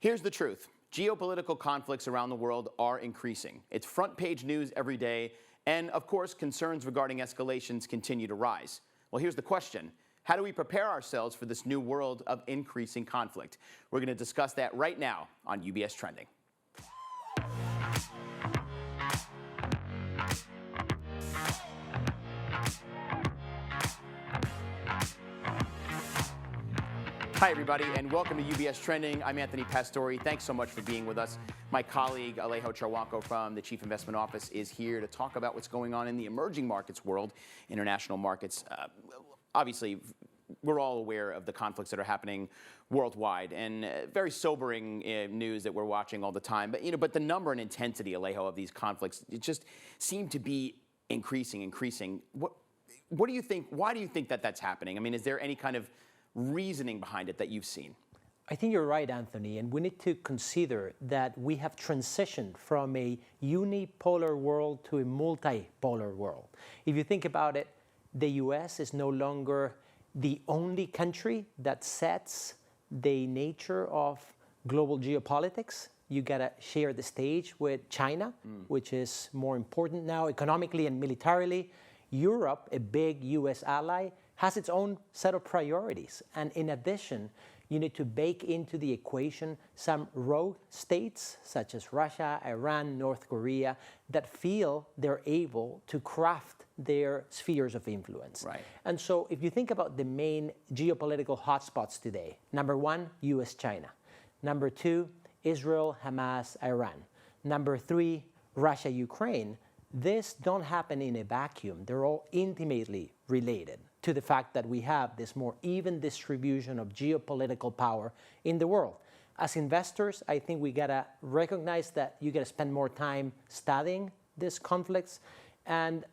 Here's the truth. Geopolitical conflicts around the world are increasing. It's front page news every day, and of course, concerns regarding escalations continue to rise. Well, here's the question. How do we prepare ourselves for this new world of increasing conflict? We're going to discuss that right now on UBS Trending. Hi, everybody, and welcome to UBS Trending. I'm Anthony Pastore. Thanks so much for being with us. My colleague, Alejo Charwanko from the Chief Investment Office is here to talk about what's going on in the emerging markets world, international markets. Obviously, we're all aware of the conflicts that are happening worldwide, and very sobering news that we're watching all the time. But the number and intensity, Alejo, of these conflicts, it just seem to be increasing. What do you think? Why do you think that that's happening? I mean, is there any kind of reasoning behind it that you've seen? I think you're right, Anthony, and we need to consider that we have transitioned from a unipolar world to a multipolar world. If you think about it, the US is no longer the only country that sets the nature of global geopolitics. You gotta share the stage with China, which is more important now economically and militarily. Europe, a big US ally, has its own set of priorities. And in addition, you need to bake into the equation some rogue states, such as Russia, Iran, North Korea, that feel they're able to craft their spheres of influence. Right. And so if you think about the main geopolitical hotspots today, number one, US-China. Number two, Israel, Hamas, Iran. Number three, Russia, Ukraine. This don't happen in a vacuum. They're all intimately related to the fact that we have this more even distribution of geopolitical power in the world. As investors, I think we gotta recognize that you gotta spend more time studying these conflicts and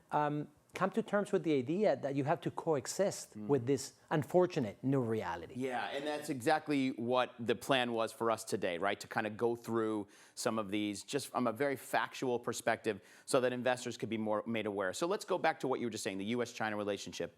come to terms with the idea that you have to coexist with this unfortunate new reality. Yeah, and that's exactly what the plan was for us today, right? To kind of go through some of these just from a very factual perspective so that investors could be more made aware. So let's go back to what you were just saying, the US-China relationship.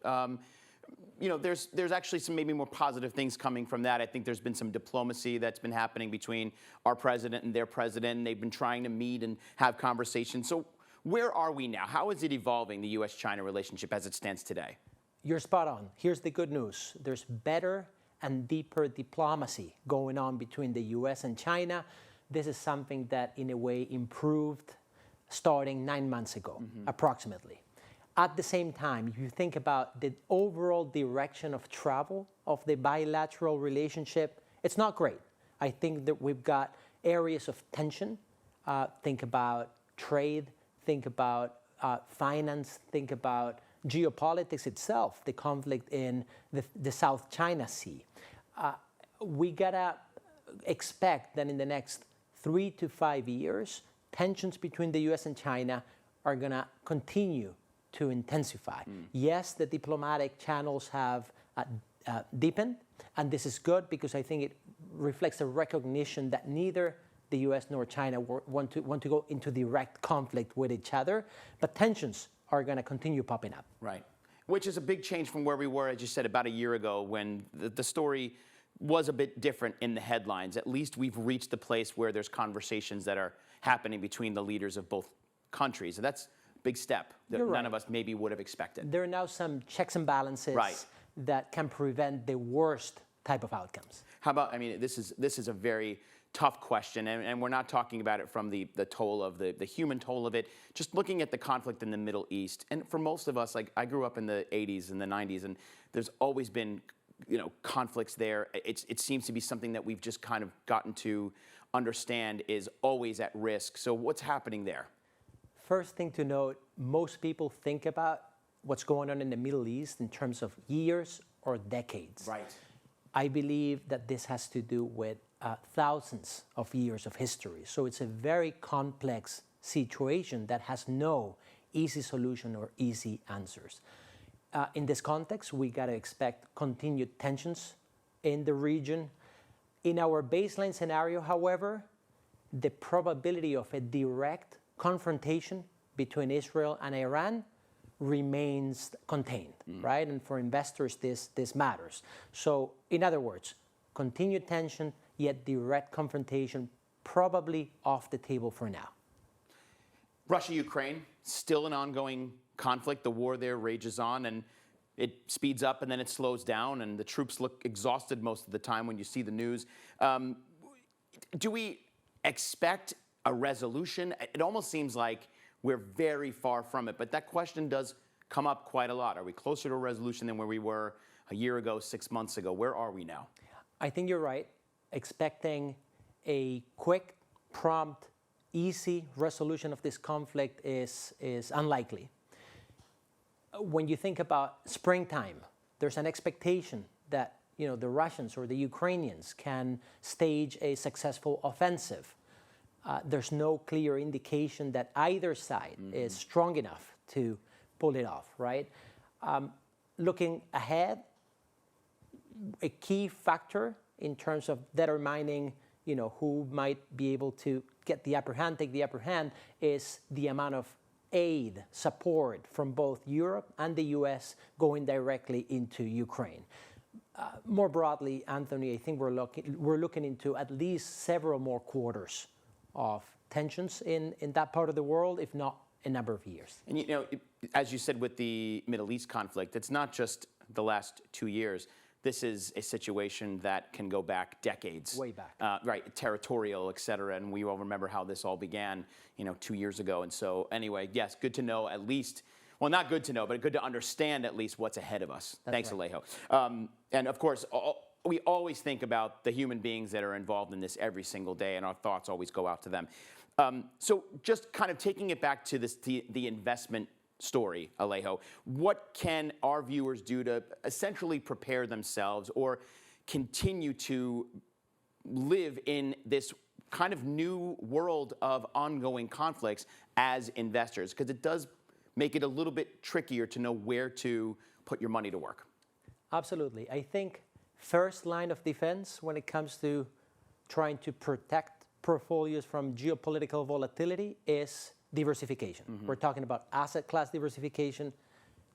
There's actually some maybe more positive things coming from that. I think there's been some diplomacy that's been happening between our president and their president, and they've been trying to meet and have conversations. So where are we now? How is it evolving, the US-China relationship as it stands today? You're spot on. Here's the good news. There's better and deeper diplomacy going on between the US and China. This is something that, in a way, improved starting 9 months ago, approximately. At the same time, if you think about the overall direction of travel of the bilateral relationship, it's not great. I think that we've got areas of tension. Think about trade, think about finance, think about geopolitics itself, the conflict in the South China Sea. We gotta expect that in the next 3 to 5 years, tensions between the US and China are gonna continue to intensify. Yes, the diplomatic channels have deepened, and this is good because I think it reflects a recognition that neither the US nor China want to go into direct conflict with each other, but tensions are going to continue popping up. Right, which is a big change from where we were, as you said, about a year ago when the story was a bit different in the headlines. At least we've reached the place where there's conversations that are happening between the leaders of both countries. And that's a big step that none of us maybe would have expected. There are now some checks and balances that can prevent the worst type of outcomes. How about, I mean, this is a very tough question, and we're not talking about it from the toll of the human toll of it, just looking at the conflict in the Middle East. And for most of us, like I grew up in the 80s and the 90s, and there's always been conflicts there. It seems to be something that we've just kind of gotten to understand is always at risk. So what's happening there? First thing to note, most people think about what's going on in the Middle East in terms of years or decades. Right. I believe that this has to do with thousands of years of history. So it's a very complex situation that has no easy solution or easy answers. In this context, we got to expect continued tensions in the region. In our baseline scenario, however, the probability of a direct confrontation between Israel and Iran remains contained, right? And for investors, this matters. So in other words, continued tension, yet direct confrontation probably off the table for now. Russia-Ukraine, still an ongoing conflict. The war there rages on, and it speeds up and then it slows down, and the troops look exhausted most of the time when you see the news. Do we expect a resolution? It almost seems like we're very far from it, but that question does come up quite a lot. Are we closer to a resolution than where we were a year ago, 6 months ago? Where are we now? I think you're right. Expecting a quick, prompt, easy resolution of this conflict is unlikely. When you think about springtime, there's an expectation that the Russians or the Ukrainians can stage a successful offensive. There's no clear indication that either side is strong enough to pull it off, right? Looking ahead, a key factor in terms of determining who might be able to take the upper hand, is the amount of aid, support from both Europe and the US going directly into Ukraine. More broadly, Anthony, I think we're looking into at least several more quarters of tensions in that part of the world, if not a number of years. And as you said with the Middle East conflict, it's not just the last 2 years. This is a situation that can go back decades. Way back. Right, territorial, et cetera. And we all remember how this all began, 2 years ago. And so anyway, yes, good to know at least, well, not good to know, but good to understand at least what's ahead of us. That's Thanks, right. Alejo. And of course, we always think about the human beings that are involved in this every single day, and our thoughts always go out to them. So just kind of taking it back to the investment story, Alejo, what can our viewers do to essentially prepare themselves or continue to live in this kind of new world of ongoing conflicts as investors? Because it does make it a little bit trickier to know where to put your money to work. Absolutely. I think first line of defense when it comes to trying to protect portfolios from geopolitical volatility is diversification. We're talking about asset class diversification,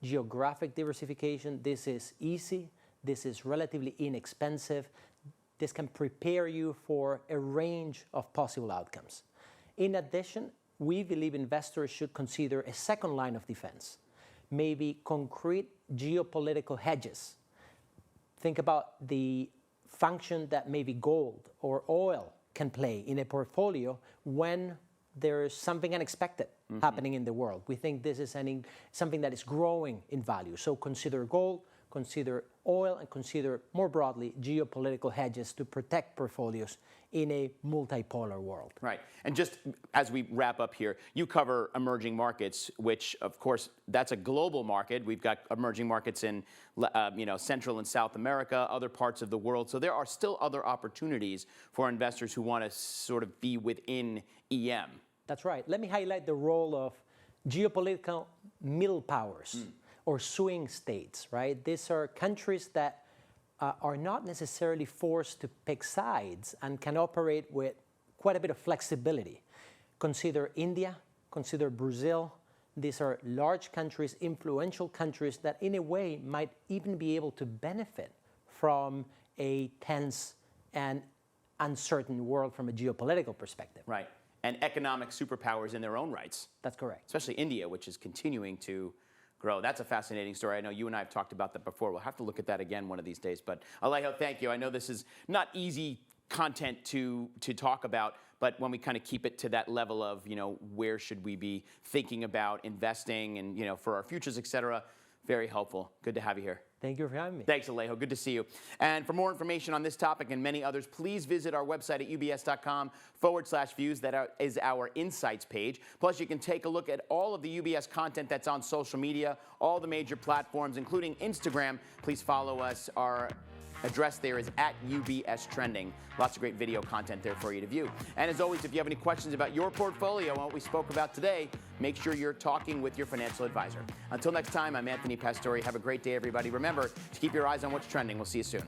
geographic diversification. This is easy. This is relatively inexpensive. This can prepare you for a range of possible outcomes. In addition, we believe investors should consider a second line of defense, maybe concrete geopolitical hedges. Think about the function that maybe gold or oil can play in a portfolio when there's something unexpected happening in the world. We think this is something that is growing in value. So consider gold, consider oil, and consider more broadly geopolitical hedges to protect portfolios in a multipolar world. Right. And just as we wrap up here, you cover emerging markets, which of course that's a global market. We've got emerging markets in Central and South America, other parts of the world. So there are still other opportunities for investors who want to sort of be within EM. That's right. Let me highlight the role of geopolitical middle powers or swing states, right? These are countries that are not necessarily forced to pick sides and can operate with quite a bit of flexibility. Consider India, consider Brazil. These are large countries, influential countries that in a way might even be able to benefit from a tense and uncertain world from a geopolitical perspective. Right. And economic superpowers in their own rights. That's correct. Especially India, which is continuing to grow. That's a fascinating story. I know you and I have talked about that before. We'll have to look at that again one of these days. But Alejo, thank you. I know this is not easy content to talk about, but when we kind of keep it to that level of, where should we be thinking about investing and, for our futures, et cetera, very helpful. Good to have you here. Thank you for having me. Thanks, Alejo. Good to see you. And for more information on this topic and many others, please visit our website at ubs.com/views. That is our insights page. Plus, you can take a look at all of the UBS content that's on social media, all the major platforms, including Instagram. Please follow us. Our address there is at UBS Trending. Lots of great video content there for you to view. And as always, if you have any questions about your portfolio and what we spoke about today, make sure you're talking with your financial advisor. Until next time, I'm Anthony Pastore. Have a great day, everybody. Remember to keep your eyes on what's trending. We'll see you soon.